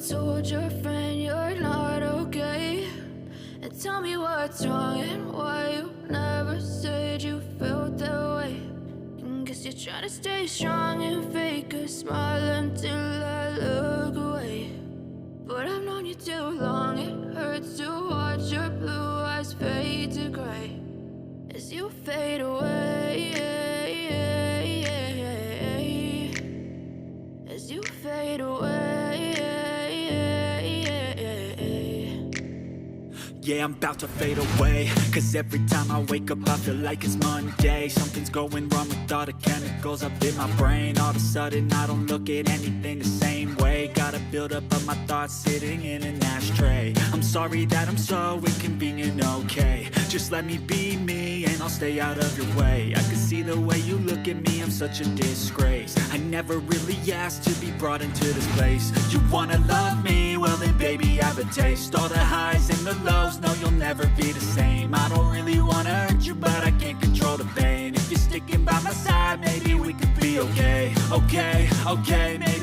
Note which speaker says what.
Speaker 1: told your friend you're not okay? And tell me what's wrong and why you never said you felt that way. And guess you're trying to stay strong and fake a smile until I look away. But I've known you too long, it hurts to watch your blue eyes fade to gray as you fade away, as you fade away.
Speaker 2: Yeah, I'm about to fade away, cause every time I wake up I feel like it's Monday. Something's going wrong with all the chemicals up in my brain. All of a sudden I don't look at anything the same way. Got a buildup of my thoughts sitting in an ashtray. I'm sorry that I'm so inconvenient, okay? Just let me be me and I'll stay out of your way. I can see the way you look at me, I'm such a disgrace. I never really asked to be brought into this place. You wanna love me? Well then baby have a taste. All the highs and the lows, no you'll never be the same. I don't really wanna hurt you but I can't control the pain. If you're sticking by my side maybe we could be okay. Okay, okay, maybe